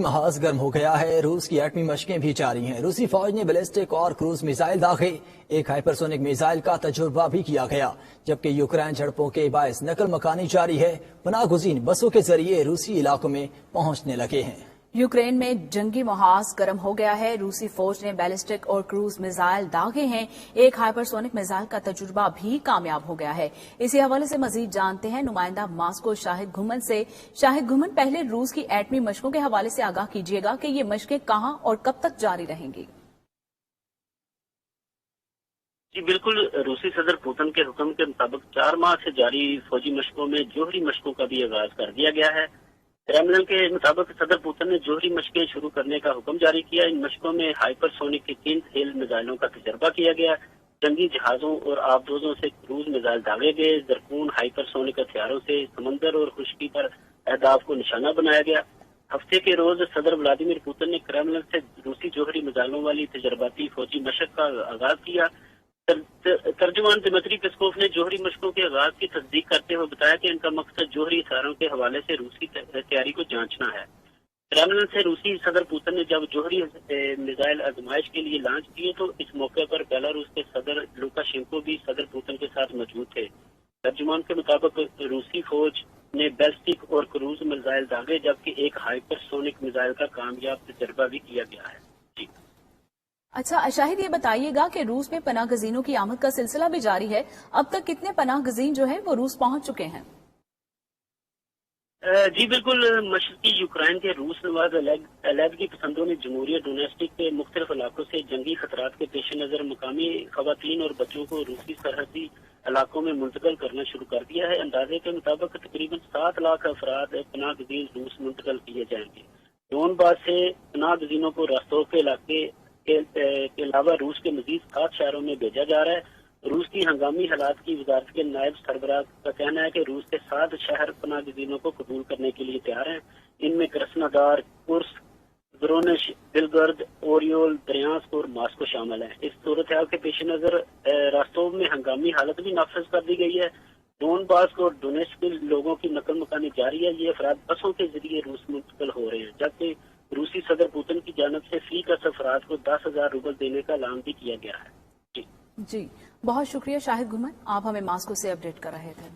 محاذ گرم ہو گیا ہے، روس کی ایٹمی مشقیں بھی جاری ہیں۔ روسی فوج نے بیلسٹک اور کروز میزائل داغے، ایک ہائپرسونک میزائل کا تجربہ بھی کیا گیا، جبکہ یوکرین جھڑپوں کے باعث نقل مکانی جاری ہے، پناہ گزین بسوں کے ذریعے روسی علاقوں میں پہنچنے لگے ہیں۔ یوکرین میں جنگی محاذ گرم ہو گیا ہے، روسی فوج نے بیلسٹک اور کروز میزائل داغے ہیں، ایک ہائپرسونک میزائل کا تجربہ بھی کامیاب ہو گیا ہے۔ اسی حوالے سے مزید جانتے ہیں نمائندہ ماسکو شاہد گھومن سے۔ شاہد گھومن، پہلے روس کی ایٹمی مشقوں کے حوالے سے آگاہ کیجیے گا کہ یہ مشقیں کہاں اور کب تک جاری رہیں گی؟ جی بالکل، روسی صدر پوتن کے حکم کے مطابق 4 ماہ سے جاری فوجی مشقوں میں جوہری مشقوں کا بھی آغاز کر دیا گیا ہے۔ کرملن کے مطابق صدر پوتن نے جوہری مشقیں شروع کرنے کا حکم جاری کیا۔ ان مشقوں میں ہائپر سونک کے 3 تیل میزائلوں کا تجربہ کیا گیا، جنگی جہازوں اور آبدوزوں سے کروز میزائل داغے گئے، زرکون ہائپر سونک ہتھیاروں سے سمندر اور خشکی پر اہداف کو نشانہ بنایا گیا۔ ہفتے کے روز صدر ولادیمیر پوتن نے کرملن سے روسی جوہری میزائلوں والی تجرباتی فوجی مشق کا آغاز کیا۔ ترجمان دمتری پیسکوف نے جوہری مشقوں کے آغاز کی تصدیق کرتے ہوئے بتایا کہ ان کا مقصد جوہری ہتھیاروں کے حوالے سے روسی تیاری کو جانچنا ہے۔ کرملن سے روسی صدر پوتن نے جب جوہری میزائل آزمائش کے لیے لانچ کیے تو اس موقع پر بیلاروس کے صدر لوکاشینکو بھی صدر پوتن کے ساتھ موجود تھے۔ ترجمان کے مطابق روسی فوج نے بیلسٹک اور کروز میزائل داغے، جبکہ ایک ہائپر سونک میزائل کا کامیاب تجربہ بھی کیا گیا ہے۔ اچھا شاہد، یہ بتائیے گا کہ روس میں پناہ گزینوں کی آمد کا سلسلہ بھی جاری ہے، اب تک کتنے پناہ گزین جو ہیں وہ روس پہنچ چکے ہیں؟ جی بالکل، مشرقی یوکرین کے روس نواز علیحدگی پسندوں نے جمہوریہ ڈونیسٹک کے مختلف علاقوں سے جنگی خطرات کے پیش نظر مقامی خواتین اور بچوں کو روسی سرحدی علاقوں میں منتقل کرنا شروع کر دیا ہے۔ اندازے کے مطابق تقریباً 7 لاکھ افراد پناہ گزین روس منتقل کیے جائیں گے۔ ڈونباس سے پناہ گزینوں کو راستوں کے علاقے کے علاوہ روس کے مزید 7 شہروں میں بھیجا جا رہا ہے۔ روس کی ہنگامی حالات کی وزارت کے نائب سربراہ کا کہنا ہے کہ روس کے 7 شہر پناہ گزینوں کو قبول کرنے کے لیے تیار ہیں۔ ان میں کرسنودار، کورسک، ورونش، بلگرد، اوریول، دریانسک اور ماسکو شامل ہیں۔ اس صورتحال کے پیش نظر راستوں میں ہنگامی حالت بھی نافذ کر دی گئی ہے۔ ڈونباس اور ڈونیٹسک کے لوگوں کی نقل مکانی جاری ہے۔ یہ افراد بسوں کے ذریعے روس منتقل ہو رہے ہیں، جبکہ روسی صدر پوتن کی جانب سے فی کا افراد کو 10,000 روبل دینے کا اعلان بھی کیا گیا ہے۔ جی بہت شکریہ شاہد گھومن، آپ ہمیں ماسکو سے اپڈیٹ کر رہے تھے۔